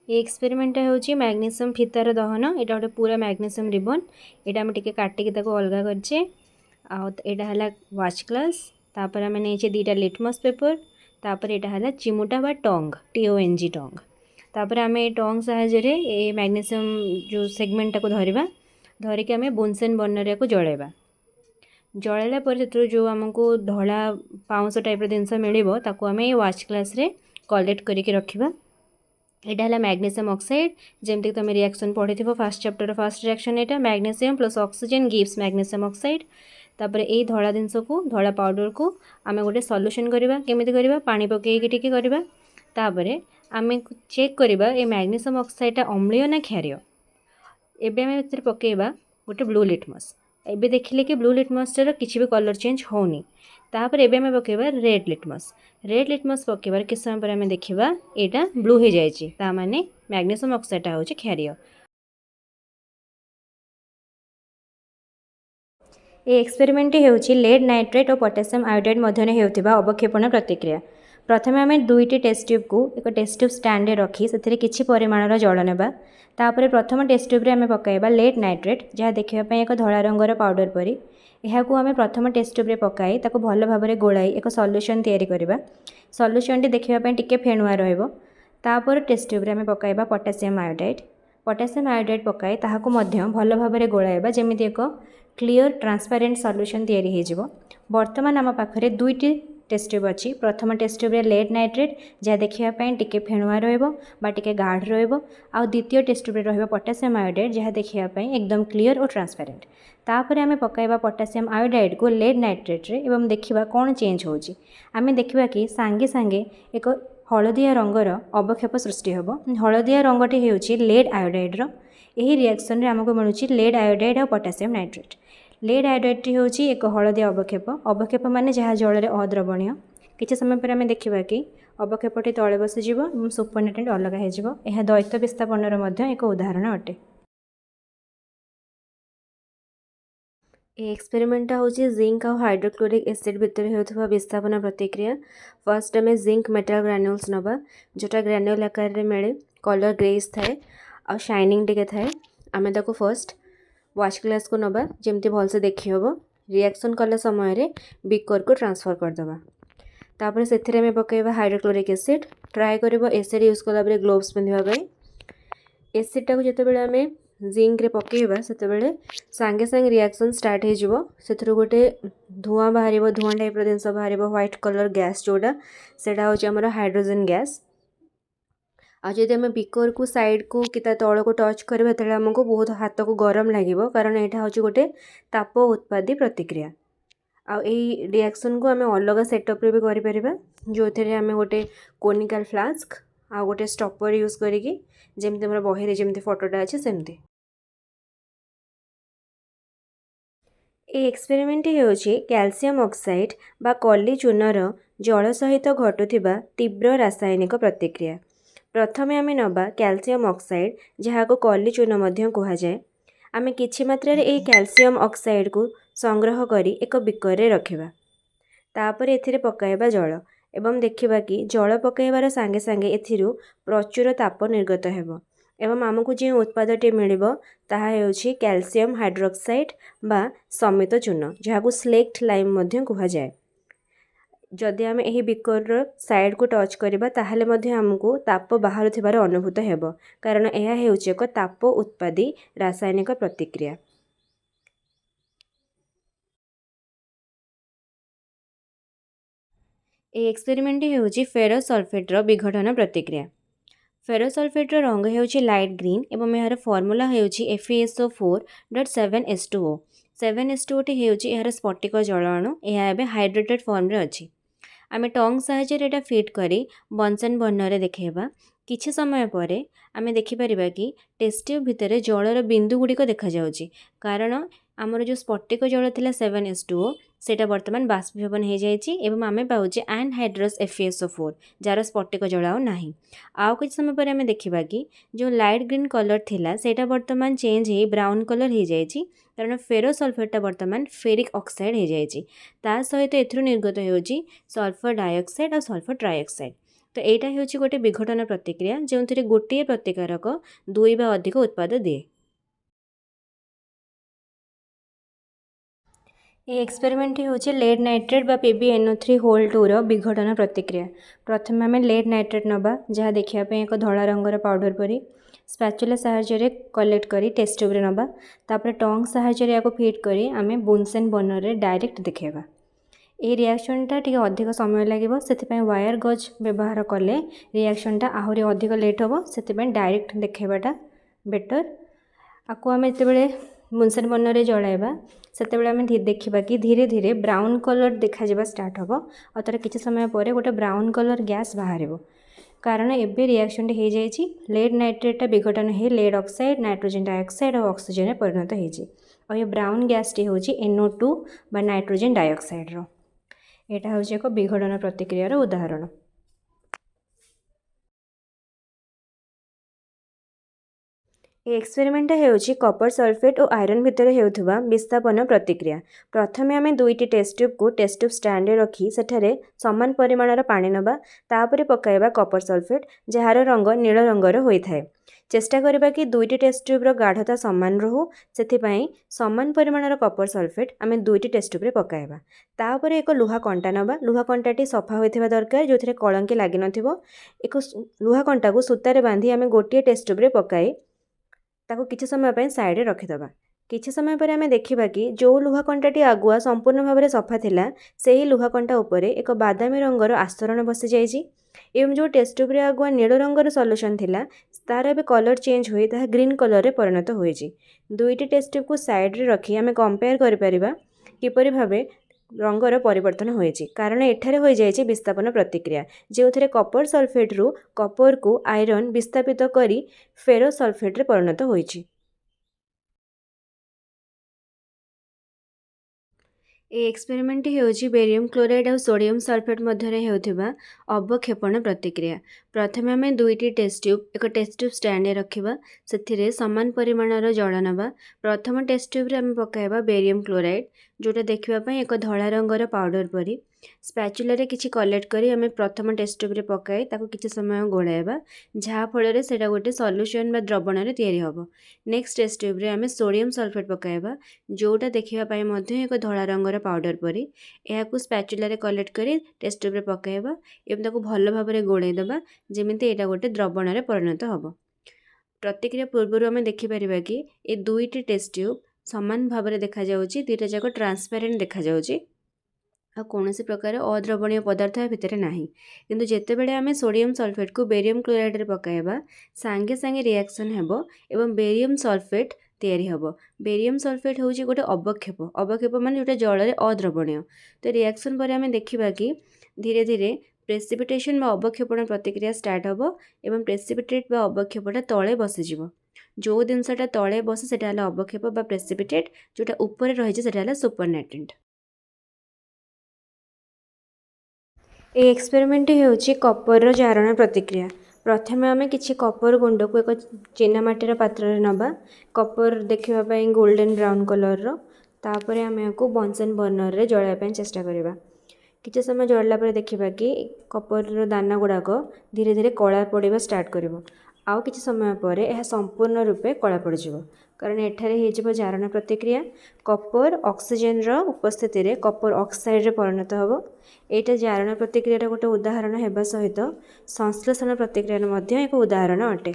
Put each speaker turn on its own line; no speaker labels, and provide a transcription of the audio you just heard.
ये एक्सपेरिमेंट होची मैग्नीशियम फीतार दहन यहाँ गोटे पूरा मैग्नीशियम रिबन यहाँ आम टे काटिक अलग करचे आटा है वाच ग्लास तापर आम नहीं दीटा लिटमस पेपर तापर यहाँ है चिमुटा बा टंग TONG टंग तापर आम ये टंग साहाय्य ये मैग्नीशियम जो सेगमेंट को धरवा धरिकी आम बुनसेन बर्नर को जलैबा जलैला जो आमको धला पाउंस टाइप जिनस मिल आम वाच ग्लास कलेक्ट करके रखा यहाँ है मैग्नीशियम ऑक्साइड जमती तुम रिएक्शन पढ़ी फास्ट चैप्टर फास्ट रिएक्शन यहाँ magnesium plus oxygen gives magnesium oxide तापर ये धला जिनस को धला पाउडर को आम गोटे सॉल्यूशन करवा केमिति करवा पानी पकईकी टिके करवा तापर आम चेक करवा ये मैग्नीशियम ऑक्साइड अम्लीय ना क्षारीय एबे आम पकेबा गोटे ब्लू लिटमस एबे देखिले कि ब्लू लिटमसर किसी भी कलर चेंज होनी तापर एबे आम पकेबा रेड लिटमस पकेबार किस समय पर आम देखा यहाँ ब्लू हो जाए माने मैग्नीशियम ऑक्साइड हूँ क्षारीय। ये एक्सपेरिमेंट होउछि लेड नाइट्रेट और पोटेशियम आयोडाइड मध्य होउथिबा अवक्षेपण प्रतिक्रिया। प्रथमे आम दुईटी टेस्ट ट्यूब को एक टेस्ट ट्यूब स्टैंड रखी से किसी परिमाणर जल नेबा तापर प्रथम टेस्ट ट्यूब आम पकाइबा लेड नाइट्रेट जहाँ देखापी एक धला रंगर पाउडर परी यहाँ आम प्रथम टेस्ट ट्यूब पकाई ताको भल भाव गोलाई एक सॉल्यूशन तैयारी करबा सॉल्यूशन टी देखापी टिके फेणुआ रहिबो तापर टेस्ट ट्यूब आम पकाइबा पोटेशियम आयोडाइड पकाई ताहाको मध्य भल भाव गोलाइबा जमीती एक क्लीयर ट्रांसपेरेंट सॉल्यूशन तैयारी हो बर्तमान आम पाखरे दुईटी टेस्ट ट्यूब अच्छी प्रथम टेस्ट ट्यूब लेड नाइट्रेट जहाँ देखापी टिके फेणुआ टिके गाढ़ द्वितीय टेस्ट ट्यूब रहिबा पोटेशियम आयोडाइड जहाँ देखापी एकदम क्लीयर और ट्रांसपेरेंट तापर आम पकाइबा पोटेशियम आयोडाइड को लेड नाइट्रेट रे एवं देखिबा कौन चेंज होची आम देखिबा कि सांगे सांगे एक हलदिया रंगर अवक्षेप सृष्टि होब हलदिया रंगटी होउछि लेड आयोडाइड यही रिएक्शन रे आमको मिलूँ लेड आयोडाइड और पोटेशियम नाइट्रेट लेड आयोडाइड होउछि एक हलदिया अवक्षेप माने जहाँ जल में अद्रवणीय किसी समय पर आम देखा कि अवक्षेपटी तले बसीज और सुपरनेटेंट अलग हो द्वैत विस्थापनर एक उदाहरण अटे। ये एक्सपेरिमेंट होउछि जिंक और हाइड्रोक्लोरिक एसिड भितर होता विस्थापन प्रतिक्रिया। फर्स्ट आम जिंक मेटल ग्रान्यूल्स नवा जोटा ग्रान्यूल आकार में मिले कलर ग्रेस थाए आ शाइनिंग टिके थाए आम ताको फर्स्ट वाच ग्लास को नवा जमती भलसे देखी हम रिएक्शन कला समय बिकर को ट्रांसफर करदे तापर से पकईबा हाइड्रोक्लोरिक एसिड ट्राए कर एसिड यूज कला ग्लोव्स पिंधापी एसिड टाक जिते आम जिंक रे पकईबा से सांगे सांगे रिएक्शन स्टार्ट हो गोटे धुआं बाहर धुआं टाइप जिनस बाहर व्हाइट कलर गैस जोड़ा सेटा हूँ आम हाइड्रोजन गैस आदि आम बिकर को साइड को कि तल को टच करवा तो आमको बहुत हाथ को गरम लगे कारण यहाँ हूँ गोटे ताप उत्पादी प्रतिक्रिया आई रिएक्शन को आम अलग सेटअप रे भी करें जो थे आम गोटे कोनिकल फ्लास्क आ गोटे स्टपर यूज करी जमी मोर बही जमी फोटोटा अच्छे सेमती ये एक्सपेरिमेंट होउछि कैल्शियम ऑक्साइड बा कली चूनर जल सहित घटुथिबा तीव्र रासायनिक प्रतिक्रिया। प्रथमे आम नबा कैल्शियम ऑक्साइड जहाँ को कली चून मध्य कहुए आम किछि मात्रा रे कैल्शियम ऑक्साइड को संग्रह करी एक बिकर रे रखिबा तापर एथिरे पकाइबा जल एवं देखिबा कि जल पकाइबार सांगे सांगे एथिरु प्रचुर ताप निर्गत हेबो एवं आमको जो उत्पादटी मिल ताहा हेउछि कैल्शियम हाइड्रोक्साइड बा समित चून जहाँ को स्लेक्ट लाइम मध्य कहुए जदि आम यही बिकर साइड को टच करबा ताहले मध्य आमको ताप बाहर थिबार अनुभूत हेबो कारण यह हेउछि एक ताप उत्पादी रासायनिक प्रतिक्रिया। ये एक्सपेरिमेंट होउछि फेरस सल्फेट्र विघटन प्रतिक्रिया। फेरस सल्फेट्र रंग होउछि लाइट ग्रीन एवं यार फॉर्मूला होउछि FeSO4.7H2O 7H2O टी होउछि यार स्फटिक जल अणु यह एबे हाइड्रेटेड फॉर्म रे अछि आम टंग साहाय्य एटा फिट करी बंसन बर्नर देखेबा किछि समय परे आम देखिपारिबा कि टेस्ट ट्यूब भितर जलर बिंदु गुड़िक देखा जाउछि कारण आमर जो स्फटिक जल थिला 7H2O सेटा वर्तमान बाष्पीभवन हो जाइए एवं आम पाचे एनहाइड्रस FeSO4 जार स्फटिक जल आउ नाही आउ कुछ समय पर आम देखा कि जो लाइट ग्रीन कलर थिला सेटा वर्तमान चेंज हो ब्राउन कलर हो जाइए कारण फेरस सल्फेटा वर्तमान फेरिक ऑक्साइड हो जाइए ता सहित एथुरु निर्गत होउछि सल्फर डाइऑक्साइड और सल्फर ट्राइऑक्साइड तो यहाँ हूँ गोटे विघटन प्रतिक्रिया जो गोटे प्रतिकारक दुई बा अधिक उत्पाद दिए। ये एक्सपेरिमेंट हूँ लेड नाइट्रेट बा PbNO3 होल 2 रो विघटन प्रतिक्रिया। प्रथम आम लेड नाइट्रेट नवा जहाँ देखापी एक धला रंगर पाउडर परी स्पैचुला साहाय्य कलेक्ट करी टेस्ट ट्यूब रे नवा तापर टंग साहाय्य या फिट करी आम बुनसेन बर्नर रे डायरेक्ट देखा। ये रिएक्शनटा टी अधिक समय लगे से वायर गज व्यवहार कले रिएक्शनटा आहरी अधिक लेट हम से डायरेक्ट देखाटा बेटर। आपको आम जिते बुनसेन बर्नर जलाइबा से आम देखा कि धीरे धीरे ब्राउन कलर देखा स्टार्ट हम और तार किसी समय पर गोटे ब्राउन कलर गैस बाहर कारण एबे रिएक्शन हो जाइए लेड नाइट्रेटा विघटन हो लेड ऑक्साइड नाइट्रोजन डाइऑक्साइड और ऑक्सीजन में परिणत हो। ये ब्राउन गैसटी हूँ NO2 बा नाइट्रोजन डाइऑक्साइड रो। यहाँ हूँ एक विघटन प्रतिक्रियार उदाहरण। ये एक्सपेरिमेंट हूँ कपर सल्फेट और आयरन भितर होता विस्थापन प्रतिक्रिया। प्रथम आम दुईटी टेस्ट ट्यूब को टेस्ट ट्यूब स्टैंड रखी सेठारे समान परिमाणर पानी नवा तापर पकाइबा कपर सल्फेट जार रंग नील रंगर होता है। चेष्टा करबा कि दुईटी टेस्ट ट्यूब्र गाढ़ता समान रहू से समान परिमाणर कपर सल्फेट आम दुईटी टेस्ट ट्यूब पकाइबा। तापर एक लुहा कंटा नवा लुहा कंटाटी सफा होता दरकार जो थे कलंकी लगी नथिबो। एक लुहा कंटा को सूतार बांधी आम गोटे टेस्ट ट्यूब पकाई ताको किछि समय पर साइड रखिदबा। किछि समय पर आम देखा कि जो लुहा कंटाटी आगुआ संपूर्ण भाव में सफा थिला सेही लुहा कंटा उपरे एक बादामी रंगर आस्तरण बसी जाइछि एवं जो टेस्ट ट्यूब आगुआ नील रंगर सल्यूशन थिला तार ए कलर चेंज हुई ताहा ग्रीन कलर रे परिणत होइछि। दुईटी टेस्ट ट्यूब को साइड रे रखी आम कंपेयर करि परिबा किपरि भाबे रंगर परिवर्तन होइछि कारण एठारे हो जाइछि विस्थापन प्रतिक्रिया जो थे कपर सल्फेट रु कपर को आयरन विस्थापित करी फेरो सल्फेट रे परिणत होइछि। ये एक्सपेरिमेंट हूँ बेरियम क्लोराइड और सोडियम सल्फेट मध्य होता अवक्षेपण प्रतिक्रिया। प्रथम आम दुईटी टेस्ट ट्यूब एक टेस्ट ट्यूब स्टैंड रखा से समान परिमाणर जल नवा। प्रथम टेस्ट ट्यूब आम पकाइबा बेरियम क्लोराइड जोटा देखापी एक धला रंगर पाउडर परी स्पैचुला किसी कलेक्ट करी आम प्रथम टेस्ट ट्यूब पकाई ताको किसी समय गोलाइबा जहाँफल से गोटे सल्यूशन बा द्रवण में तैयारी हम। नेक्स्ट टेस्ट ट्यूब आम सोडियम सल्फेट पकाइबा जोटा देखापी एक धला रंगर पाउडर परी यह स्पैचुला कलेक्ट करी टेस्ट ट्यूब पकाइबा एवं ताको भल भाव में गोलैदबा जमीती यहाँ गोटे द्रवण में परिणत हम। प्रतिक्रिया पूर्व आम देखिपर कि ये दुईटी टेस्ट ट्यूब समान भाव में देखा दुईटा जाक ट्रांसपेरेंट देखा आ कौन प्रकार अद्रवणीय पदार्थ भितर नाही किंतु जेतेबेले आम सोडियम सल्फेट को बेरियम क्लोराइड रे पकाइबा सांगे सांगे रिएक्शन हेबो एवं बेरियम सल्फेट तैयारी हम। बेरियम सल्फेट हूँ गोटे अवक्षेप अवक्षेप मान जोटा जल अद्रवणीय। तो रिएक्शन पर आम देखा कि धीरे धीरे प्रेसिपिटेशन बा अवक्षेपण प्रतिक्रिया स्टार्ट हम एवं प्रेसिपिटेट बा अवक्षेपटा तले बसीज जो जिनसटा तले बसे सेटा हला अवक्षेप बा प्रेसिपिटेट जोटा ऊपर रही सेटा सुपरनेटेंट। ये एक्सपेरिमेंट हूँ कपर जारण प्रतिक्रिया। प्रथम आम कि कपर गुंड को एक चीनामाटीर पात्र नवा कपर देखापी गोल्डन ब्राउन कलर तापर आम को बंसन बर्नर रे जलाइवाई चेष्टा करवा। किसी समय जल्ला पर देखा कि कपर दाना गुड़ाक धीरे धीरे कला पड़ा स्टार्ट कर आउ किसी समय पर यह संपूर्ण रूपे कला पड़ कारण एठारे हो जारण प्रतिक्रिया कपर ऑक्सीजन रो उपस्थिति रे कपर ऑक्साइड रे परिणत हम। एटा जारण प्रतिक्रिया गोटे उदाहरण होगा सहित संश्लेषण प्रतिक्रिया एक उदाहरण अटे।